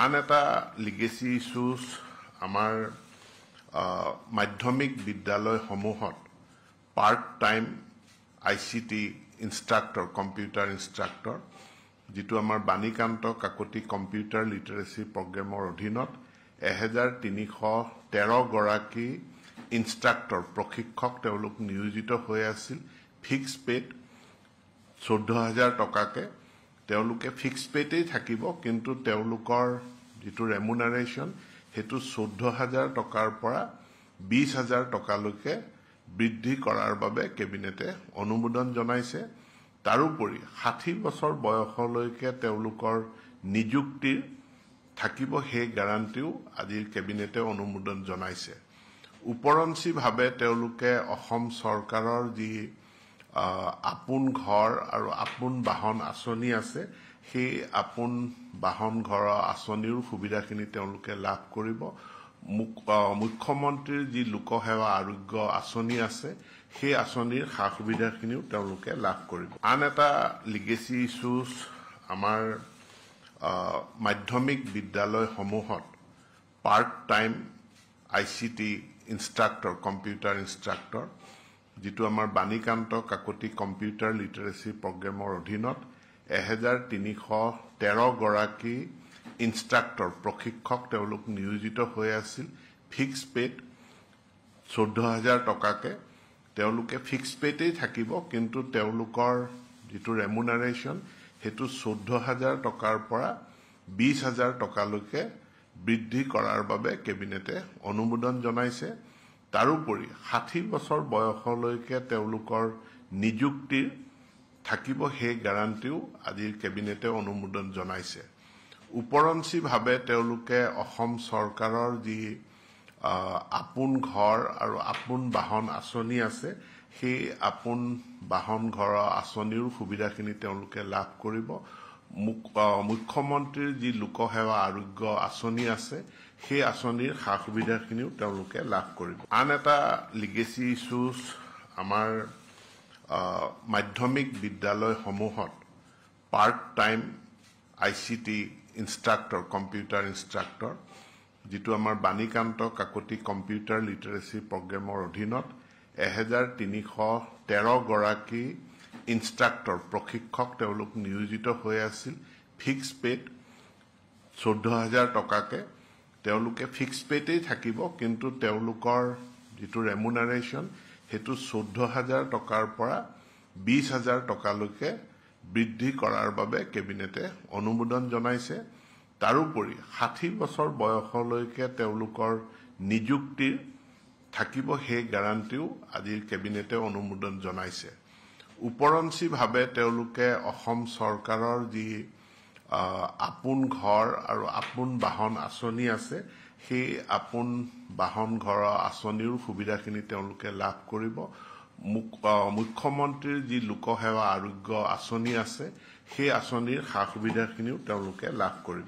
আন এটা legacy issues আমাৰ মাধ্যমিক বিদ্যালয়সমূহত part time ICT instructor computer instructor যিটো আমাৰ বাণীকান্ত কাকতি কম্পিউটাৰ লিটাৰেচি প্ৰগ্ৰেমৰ অধীনত 1313 গৰাকী ইনষ্ট্ৰাক্টৰ প্ৰশিক্ষক তেওঁলোক নিয়োজিত হৈ আছিল ফিক্স পেড 14000 টকাকে তেওঁলোকে ফিক্স পেতেই থাকিব কিন্তু তেওঁলোকৰ যিটো ৰেমুনাৰেচন হেতু 14000 টকাৰ পৰা 20000 টকালৈকে বৃদ্ধি কৰাৰ বাবে কেবিনেটে অনুমোদন জনাইছে তাৰোপৰি 60 বছৰ বয়সলৈকে তেওঁলোকৰ নিযুক্তিৰ থাকিব হে গ্যাৰান্টিও আজিৰ কেবিনেটে অনুমোদন জনাইছে উপৰঞ্চিভাৱে তেওঁলোকে অসম চৰকাৰৰ যি আপোন ঘৰ আৰু আপোন বাহন আঁচনি আছে সেই আপোন বাহন ঘৰ আঁচনিৰ সুবিধাখিনি তেওঁলোকে লাভ কৰিব মুখ্যমন্ত্ৰীৰ যি লোকসেৱা আৰোগ্য আঁচনি আছে সেই আঁচনিৰ সা সুবিধাখিনিও তেওঁলোকে লাভ কৰিব আন এটা লিগেসি ইস্যুজ আমাৰ মাধ্যমিক বিদ্যালয়সমূহত part time ICT instructor computer instructor যিটো আমাৰ বাণীকান্ত কাকতি কম্পিউটাৰ লিটাৰেচি প্ৰগ্ৰেমৰ অধীনত 1313 গৰাকী ইনষ্ট্ৰাক্টৰ প্ৰশিক্ষক তেওঁলোক নিয়োজিত হৈ আছিল ফিক্স পেড 14000 টকাকে তেওঁলোকে ফিক্স পেতেই থাকিব কিন্তু তেওঁলোকৰ যিটো ৰেমুনাৰেচন হেতু 14000 টকাৰ পৰা 20000 টকালৈকে বৃদ্ধি কৰাৰ বাবে কেবিনেটে অনুমোদন জনাইছে তাৰোপৰি 60 বছৰ বয়সলৈকে তেওঁলোকৰ নিযুক্তিৰ থাকিব হে গ্যাৰান্টিও আজিৰ কেবিনেটে অনুমোদন জনাইছে উপৰঞ্চিভাৱে তেওঁলোকে অসম চৰকাৰৰ যি আপোন ঘৰ আৰু আপোন বাহন আঁচনি আছে সেই আপোন বাহন ঘৰ আঁচনিৰ সুবিধাখিনি তেওঁলোকে লাভ কৰিব মুখ্যমন্ত্ৰীৰ যি লোকসেৱা আৰোগ্য আঁচনি আছে সেই আঁচনিৰ সা সুবিধাখিনিও তেওঁলোকে লাভ কৰিব আন এটা লিগেসি ইস্যুজ আমাৰ মাধ্যমিক বিদ্যালয়সমূহত part time ICT instructor computer instructor যিটো আমাৰ বাণীকান্ত কাকতি কম্পিউটাৰ লিটাৰেচি প্ৰগ্ৰেমৰ অধীনত 1313 গৰাকী ইনষ্ট্ৰাক্টৰ প্ৰশিক্ষক তেওঁলোক নিয়োজিত হৈ আছিল ফিক্স পেড 14000 টকাকে তেওঁলোকে ফিক্স পেতেই থাকিব কিন্তু তেওঁলোকৰ যিটো ৰেমুনাৰেচন হেতু 14000 টকাৰ পৰা 20000 টকালৈকে বৃদ্ধি কৰাৰ বাবে কেবিনেটে অনুমোদন জনাইছে তাৰোপৰি 60 বছৰ বয়সলৈকে তেওঁলোকৰ নিযুক্তিৰ থাকিব হে গ্যাৰান্টিও আজিৰ কেবিনেটে অনুমোদন জনাইছে উপৰঞ্চিভাৱে তেওঁলোকে অসম চৰকাৰৰ যি আপোন ঘৰ আৰু আপোন বাহন আঁচনি আছে সেই আপোন বাহন ঘৰ আঁচনিৰ সুবিধাখিনি তেওঁলোকে লাভ কৰিব মুখ্যমন্ত্ৰীৰ যি লোকসেৱা আৰোগ্য আঁচনি আছে সেই আঁচনিৰ সা সুবিধাখিনিও তেওঁলোকে লাভ কৰিব